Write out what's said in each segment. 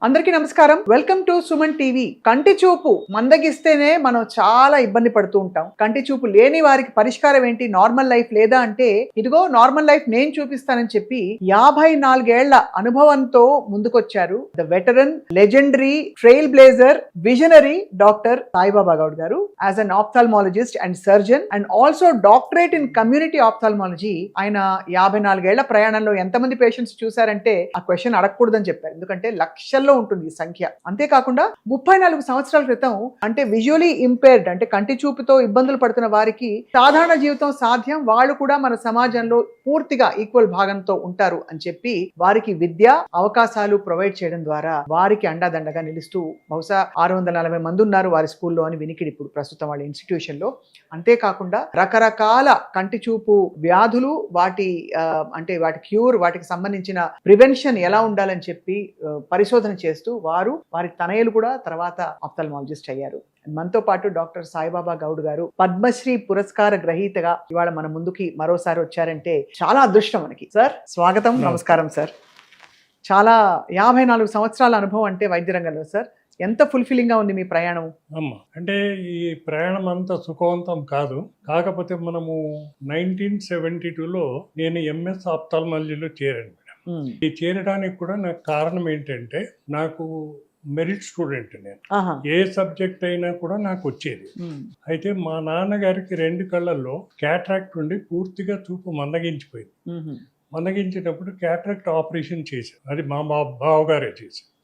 అందరికీ నమస్కారం. Welcome to Suman TV. కంటి చూపు మందగిస్తేనే మనం చాలా ఇబ్బంది పడుతూ ఉంటాం. కంటి చూపు లేని వారికి పరిష్కారం ఏంటి? నార్మల్ లైఫ్ లేదా అంటే ఇదిగో నార్మల్ లైఫ్ నేను చూపిస్తానని చెప్పి 54 ఏళ్ల అనుభవంతో ముందుకొచ్చారు the veteran, legendary, trail blazer, visionary doctor Saibaba Goud garu. As an ophthalmologist and surgeon and also doctorate in community ophthalmology. ఆయన 54 ఏళ్ల ప్రయాణంలో ఎంతమంది పేషెంట్స్ చూసారంటే ఆ క్వశ్చన్ అడగకూడదని చెప్పారు. ఎందుకంటే లక్షల్లో ఉంటుంది ఈ సంఖ్య. అంతేకాకుండా 34 సంవత్సరాల క్రితం అంటే విజువలీ ఇంపేర్డ్ అంటే కంటి చూపుతో ఇబ్బందులు పడుతున్న వారికి సాధారణ జీవితం సాధ్యం, వాళ్ళు కూడా మన సమాజంలో పూర్తిగా ఈక్వల్ భాగంతో ఉంటారు అని చెప్పి వారికి విద్య అవకాశాలు ప్రొవైడ్ చేయడం ద్వారా వారికి అండాదండగా నిలుస్తూ బహుశా 640 మంది ఉన్నారు వారి స్కూల్లో అని వినికిడి ఇప్పుడు ప్రస్తుతం వాళ్ళ ఇన్స్టిట్యూషన్ లో. అంతేకాకుండా రకరకాల కంటి చూపు వ్యాధులు, వాటి వాటి క్యూర్, వాటికి సంబంధించిన ప్రివెన్షన్ ఎలా ఉండాలని చెప్పి పరిశోధన చేస్తూ వారి తనయులు కూడా తర్వాత ఆప్థాల్మాలజిస్ట్ అయ్యారు. మనతో పాటు డాక్టర్ సాయిబాబా గౌడ్ గారు పద్మశ్రీ పురస్కార గ్రహీతగా ఇవాళ మన ముందుకి మరోసారి వచ్చారంటే చాలా అదృష్టం మనకి. సార్ స్వాగతం, నమస్కారం సార్. చాలా 54 సంవత్సరాల అనుభవం అంటే వైద్య రంగంలో సార్ ఎంత ఫుల్ఫిల్లింగ్ గా ఉంది మీ ప్రయాణం? అంటే ఈ ప్రయాణం అంత సుఖవంతం కాదు. కాకపోతే మనము 1972లో నేను ఎంఎస్ ఆప్థాల్మాలజీలో చేరాను. ఈ చేరడానికి కూడా నాకు కారణం ఏంటంటే నాకు మెరిట్ స్టూడెంట్ నేను. ఏ సబ్జెక్ట్ అయినా కూడా నాకు వచ్చేది. అయితే మా నాన్నగారికి 2 కళ్ళల్లో క్యాట్రాక్ట్ ఉండి పూర్తిగా చూపు మందగించిపోయింది. మందగించేటప్పుడు క్యాట్రాక్ట్ ఆపరేషన్ చేశారు. అది మా బావగారే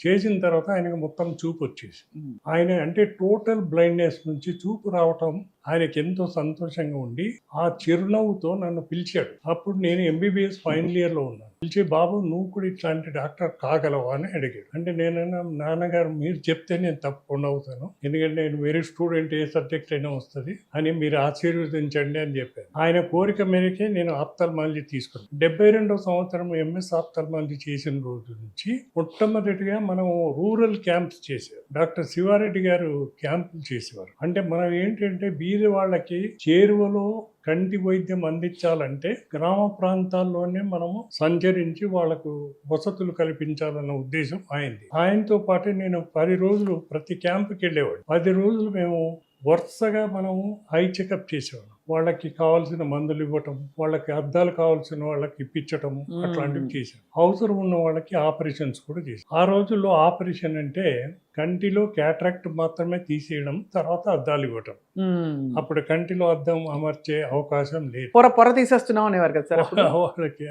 చేసిన తర్వాత ఆయనకు మొత్తం చూపు వచ్చేసి ఆయన అంటే టోటల్ బ్లైండ్నెస్ నుంచి చూపు రావటం ఆయనకి ఎంతో సంతోషంగా ఉండి ఆ చిరునవ్వుతో నన్ను పిలిచాడు. అప్పుడు నేను ఎంబీబీఎస్ ఫైనల్ ఇయర్ లో ఉన్నాను. పిలిచి, బాబు నువ్వు కూడా ఇట్లాంటి డాక్టర్ కాగలవా అని అడిగాడు. అంటే నేనన్నా, నాన్నగారు మీరు చెప్తే నేను తప్పకుండా అవుతాను, ఎందుకంటే నేను వెరీ స్టూడెంట్, ఏ సబ్జెక్ట్ అయినా వస్తుంది అని మీరు ఆశీర్వదించండి అని చెప్పాను. ఆయన కోరిక మేరకే నేను ఆప్థాల్మాలజీ తీసుకున్నాను. 72వ సంవత్సరం ఎంఎస్ ఆప్థాల్మాలజీ చేసిన రోజు నుంచి మొట్టమొదటిగా మనం రూరల్ క్యాంప్స్ చేసేవారు. డాక్టర్ శివారెడ్డి గారు క్యాంపులు చేసేవారు. అంటే మనం ఏంటంటే బీద వాళ్ళకి చేరువలో కంటి వైద్యం అందించాలంటే గ్రామ ప్రాంతాల్లోనే మనము సంచరించి వాళ్లకు వసతులు కల్పించాలన్న ఉద్దేశం ఆయనది. ఆయనతో పాటు నేను 10 రోజులు ప్రతి క్యాంపుకి వెళ్ళేవాడు. 10 రోజులు మేము వరుసగా మనము ఐ చెకప్ చేసేవాళ్ళం. వాళ్ళకి కావాల్సిన మందులు ఇవ్వటం, వాళ్ళకి అద్దాలు కావాల్సిన వాళ్ళకి ఇప్పించటం, అట్లాంటివి చేశాం. అవసరం ఉన్న వాళ్ళకి ఆపరేషన్స్ కూడా చేశాం. ఆ రోజుల్లో ఆపరేషన్ అంటే కంటిలో క్యాట్రాక్ట్ మాత్రమే తీసేయడం, తర్వాత అద్దాలు ఇవ్వటం. అప్పుడు కంటిలో అద్దం అమర్చే అవకాశం లేదు. పొర తీసేస్తున్నాం అనేవారు కదా సార్ వాళ్ళకి.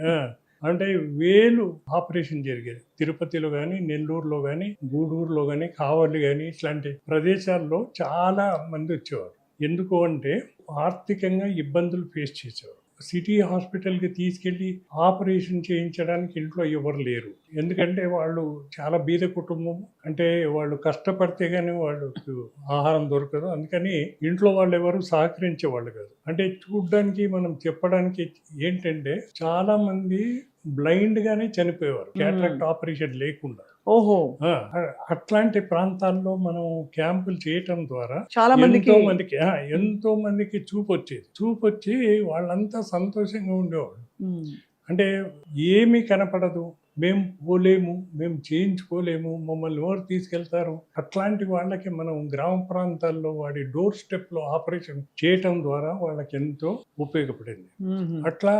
అంటే వేలు ఆపరేషన్ జరిగేది. తిరుపతిలో కానీ, నెల్లూరులో కానీ, గూడూరులో కానీ, కావలి కానీ ఇట్లాంటి ప్రదేశాల్లో చాలా మంది వచ్చేవారు. ఎందుకు అంటే ఆర్థికంగా ఇబ్బందులు ఫేస్ చేసేవారు. సిటీ హాస్పిటల్కి తీసుకెళ్ళి ఆపరేషన్ చేయించడానికి ఇంట్లో ఎవరు లేరు. ఎందుకంటే వాళ్ళు చాలా బీద కుటుంబం, అంటే వాళ్ళు కష్టపడితే కానీ వాళ్ళకు ఆహారం దొరకదు. అందుకని ఇంట్లో వాళ్ళు ఎవరు సహకరించేవాళ్ళు కాదు. అంటే చూడ్డానికి మనం చెప్పడానికి ఏంటంటే చాలా మంది బ్లైండ్ గానే చనిపోయేవారు క్యాట్రాక్ట్ ఆపరేషన్ లేకుండా. ఓహో, అట్లాంటి ప్రాంతాల్లో మనం క్యాంపులు చేయటం ద్వారా చాలా ఎంతో మందికి చూపు వచ్చి వాళ్ళంతా సంతోషంగా ఉండేవాళ్ళు. అంటే ఏమీ కనపడదు, మేము పోలేము, మేము చేయించుకోలేము, మమ్మల్ని ఎవరు తీసుకెళ్తారు, అట్లాంటి వాళ్ళకి మనం గ్రామ ప్రాంతాల్లో వాడి డోర్ స్టెప్ లో ఆపరేషన్ చేయటం ద్వారా వాళ్ళకి ఎంతో ఉపయోగపడింది. అట్లా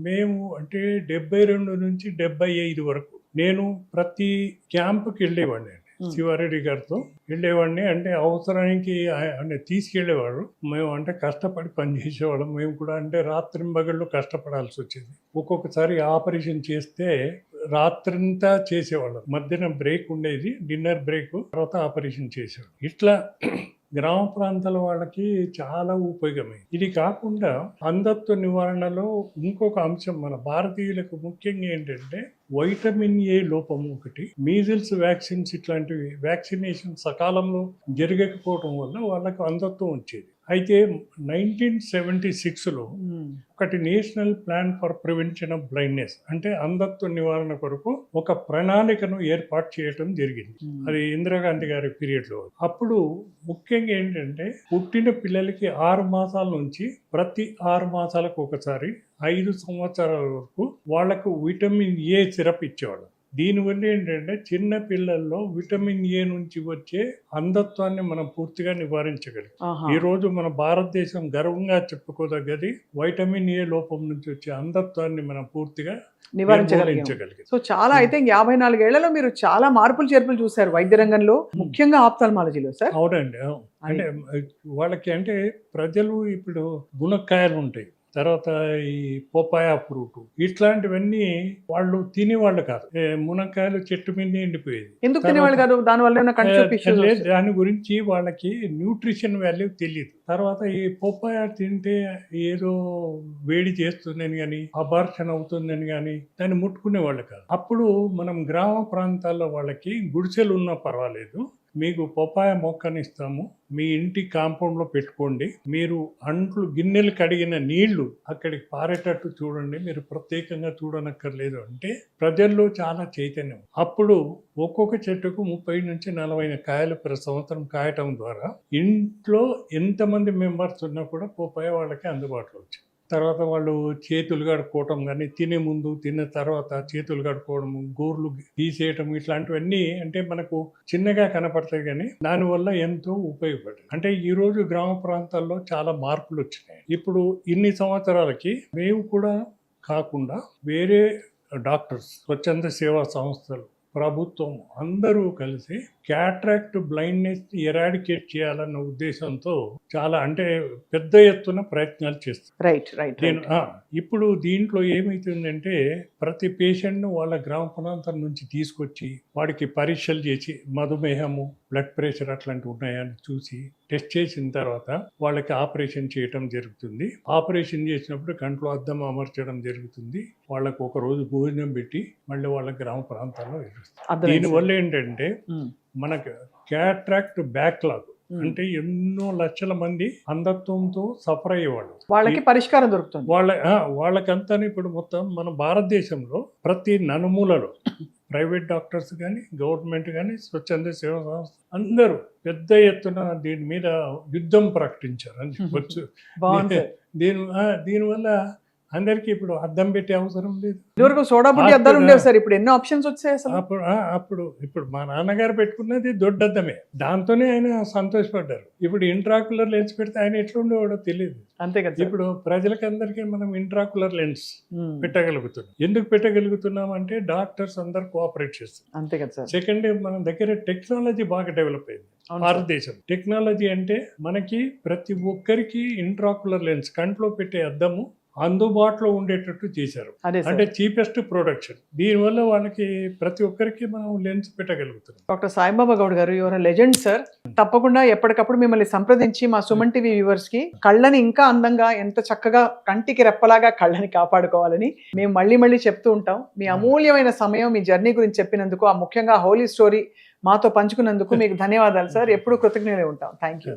మేము అంటే 72 నుంచి 75 వరకు నేను ప్రతి క్యాంపుకి వెళ్ళేవాడిని. శివారెడ్డి గారితో వెళ్ళేవాడిని. అంటే అవసరానికి ఆయన తీసుకెళ్లేవాడు. మేము అంటే కష్టపడి పనిచేసేవాళ్ళం. మేము కూడా అంటే రాత్రింబగళ్ళు కష్టపడాల్సి వచ్చేది. ఒక్కొక్కసారి ఆపరేషన్ చేస్తే రాత్రంతా చేసేవాళ్ళం. మధ్యన బ్రేక్ ఉండేది, డిన్నర్ బ్రేక్, తర్వాత ఆపరేషన్ చేసేవాళ్ళం. ఇట్లా గ్రామ ప్రాంతాల వాళ్ళకి చాలా ఉపయోగమైంది. ఇది కాకుండా అంధత్వ నివారణలో ఇంకొక అంశం మన భారతీయులకు ముఖ్యంగా ఏంటంటే వైటమిన్ ఏ లోపం ఒకటి, మీజిల్స్ వ్యాక్సిన్స్ ఇట్లాంటివి వ్యాక్సినేషన్ సకాలంలో జరగకపోవడం వల్ల వాళ్ళకు అంధత్వం వచ్చేది. అయితే 1976లో ఒకటి national plan for prevention of blindness అంటే అంధత్వ నివారణ కొరకు ఒక ప్రణాళికను ఏర్పాటు చేయడం జరిగింది. అది ఇందిరాగాంధీ గారి పీరియడ్ లో. అప్పుడు ముఖ్యంగా ఏంటంటే పుట్టిన పిల్లలకి 6 మాసాల నుంచి ప్రతి 6 మాసాలకు ఒకసారి 5 సంవత్సరాల వరకు వాళ్లకు విటమిన్ ఏ సిరప్ ఇచ్చేవాడు. దీనివల్ల ఏంటంటే చిన్న పిల్లల్లో విటమిన్ ఏ నుంచి వచ్చే అంధత్వాన్ని మనం పూర్తిగా నివారించగలిగాం. ఆహా. ఈ రోజు మన భారతదేశం గర్వంగా చెప్పుకోదగ్గది వైటమిన్ ఏ లోపం నుంచి వచ్చే అంధత్వాన్ని మనం పూర్తిగా నివారించగలిగాం. నిర్మూలించగలిగాం. సో చాలా అయితే 54 ఏళ్లలో మీరు చాలా మార్పులు చేర్పులు చూశారు వైద్య రంగంలో, ముఖ్యంగా ఆప్థాల్మాలజీలో సార్. అవునండి, అవును. అంటే వాళ్ళకి అంటే ప్రజలు ఇప్పుడు మునక్కాయలు ఉంటాయి, తర్వాత ఈ పొపాయ ఫ్రూట్, ఇట్లాంటివన్నీ వాళ్ళు తినేవాళ్ళు కాదు. మునక్కాయలు చెట్టు మీద ఎండిపోయేది. ఎందుకు తినేవాళ్ళు కాదు? దానివల్ల ఏమైనా కంటి ఇష్యూస్? లేదు, దాని గురించి వాళ్ళకి న్యూట్రిషన్ వాల్యూ తెలియదు. తర్వాత ఈ పొపాయ తింటే ఏదో వేడి చేస్తుందని కానీ అబార్షన్ అవుతుందని కానీ దాన్ని ముట్టుకునే వాళ్ళు కాదు. అప్పుడు మనం గ్రామ ప్రాంతాల్లో వాళ్ళకి గుడిసెలు ఉన్నా పర్వాలేదు, మీకు పొపాయ మొక్కనిస్తాము, మీ ఇంటి కాంపౌండ్లో పెట్టుకోండి, మీరు అంట్లు గిన్నెలు కడిగిన నీళ్లు అక్కడికి పారేటట్టు చూడండి, మీరు ప్రత్యేకంగా చూడనక్కర్లేదు అంటే ప్రజల్లో చాలా చైతన్యం. అప్పుడు ఒక్కొక్క చెట్టుకు 30 నుంచి 40 కాయలు ప్రతి సంవత్సరం కాయటం ద్వారా ఇంట్లో ఎంతమంది మెంబర్స్ ఉన్నా కూడా పొపాయ వాళ్ళకి అందుబాటులో వచ్చింది. తర్వాత వాళ్ళు చేతులు కడుక్కోవటం కానీ, తినే ముందు తిన్న తర్వాత చేతులు కడుక్కోవడము, గోర్లు తీసేయటం, ఇట్లాంటివన్నీ అంటే మనకు చిన్నగా కనపడతాయి కానీ దానివల్ల ఎంతో ఉపయోగపడింది. అంటే ఈ రోజు గ్రామ ప్రాంతాల్లో చాలా మార్పులు వచ్చినాయి. ఇప్పుడు ఇన్ని సంవత్సరాలకి మేము కూడా కాకుండా వేరే డాక్టర్స్, స్వచ్ఛంద సేవా సంస్థలు, ప్రభుత్వం అందరూ కలిసి క్యాట్రాక్ట్ బ్లైండ్నెస్ ఎరాడికేట్ చేయాలన్న ఉద్దేశంతో చాలా అంటే పెద్ద ఎత్తున ప్రయత్నాలు చేస్తారు. రైట్. ఇప్పుడు దీంట్లో ఏమైతుందంటే ప్రతి పేషెంట్ను వాళ్ళ గ్రామ ప్రాంతం నుంచి తీసుకొచ్చి వాడికి పరీక్షలు చేసి మధుమేహము, బ్లడ్ ప్రెషర్ అట్లాంటివి ఉన్నాయని చూసి టెస్ట్ చేసిన తర్వాత వాళ్ళకి ఆపరేషన్ చేయటం జరుగుతుంది. ఆపరేషన్ చేసినప్పుడు కంట్లో అద్దం అమర్చడం జరుగుతుంది. వాళ్ళకు ఒక రోజు భోజనం పెట్టి మళ్ళీ వాళ్ళ గ్రామ ప్రాంతాల్లో వెళ్తుంది. దీనివల్ల ఏంటంటే మనకు క్యాట్రాక్ట్ బ్యాక్లాగ్ అంటే ఎన్నో లక్షల మంది అంధత్వంతో సఫర్ అయ్యేవాళ్ళు, వాళ్ళకి పరిష్కారం దొరుకుతుంది. వాళ్ళకంతా ఇప్పుడు మొత్తం మన భారతదేశంలో ప్రతి నలుమూలలో ప్రైవేట్ డాక్టర్స్ కానీ, గవర్నమెంట్ కానీ, స్వచ్ఛంద సేవా సంస్థ అందరూ పెద్ద ఎత్తున దీని మీద యుద్ధం ప్రకటించారు అని చెప్పొచ్చు. దీనివల్ల అందరికి ఇప్పుడు అద్దం పెట్టే అవసరం లేదు. ఇదివరకు సోడా బుడ్డి అద్దాలు ఉండేవి సార్, ఇప్పుడు ఎన్నో ఆప్షన్స్ వచ్చాయి అసలు. ఇప్పుడు మా నాన్నగారు పెట్టుకున్నది దొడ్డద్దమే, దాంతోనే ఆయన సంతోషపడ్డారు. ఇప్పుడు ఇంట్రాకులర్ లెన్స్ పెడితే ఆయన ఎట్లా ఉండేవాడో తెలియదు. అంతే కదా. ఇప్పుడు ప్రజలకందరికీ మనం ఇంట్రాకులర్ లెన్స్ పెట్టగలుగుతున్నాం. ఎందుకు పెట్టగలుగుతున్నాం అంటే డాక్టర్స్ అందరు కోఆపరేట్ చేస్తారు. అంతే కదా సార్. సెకండ్, మన దగ్గర టెక్నాలజీ బాగా డెవలప్ అయింది భారతదేశం. టెక్నాలజీ అంటే మనకి ప్రతి ఒక్కరికి ఇంట్రాకులర్ లెన్స్, కంట్లో పెట్టే అద్దము అందుబాటులో ఉండేటట్టు చేశారు. అంటే చీపెస్ట్ ప్రొడక్షన్. దీనివల్ల వాళ్ళకి ప్రతి ఒక్కరికి మనం లెన్స్ పెట్టగలుగుతున్నాం. డాక్టర్ సాయిబాబా గౌడ్ గారు, యువర్ లెజెండ్ సార్. తప్పకుండా ఎప్పటికప్పుడు మిమ్మల్ని సంప్రదించి మా సుమన్ టీవీ వ్యూవర్స్ కి కళ్ళని ఇంకా అందంగా, ఎంత చక్కగా కంటికి రెప్పలాగా కళ్ళని కాపాడుకోవాలని మేము మళ్ళీ చెప్తూ ఉంటాం. మీ అమూల్యమైన సమయం, మీ జర్నీ గురించి చెప్పినందుకు, ఆ ముఖ్యంగా హోలీ స్టోరీ మాతో పంచుకున్నందుకు మీకు ధన్యవాదాలు సార్. ఎప్పుడు కృతజ్ఞతలు ఉంటాం. Thank you.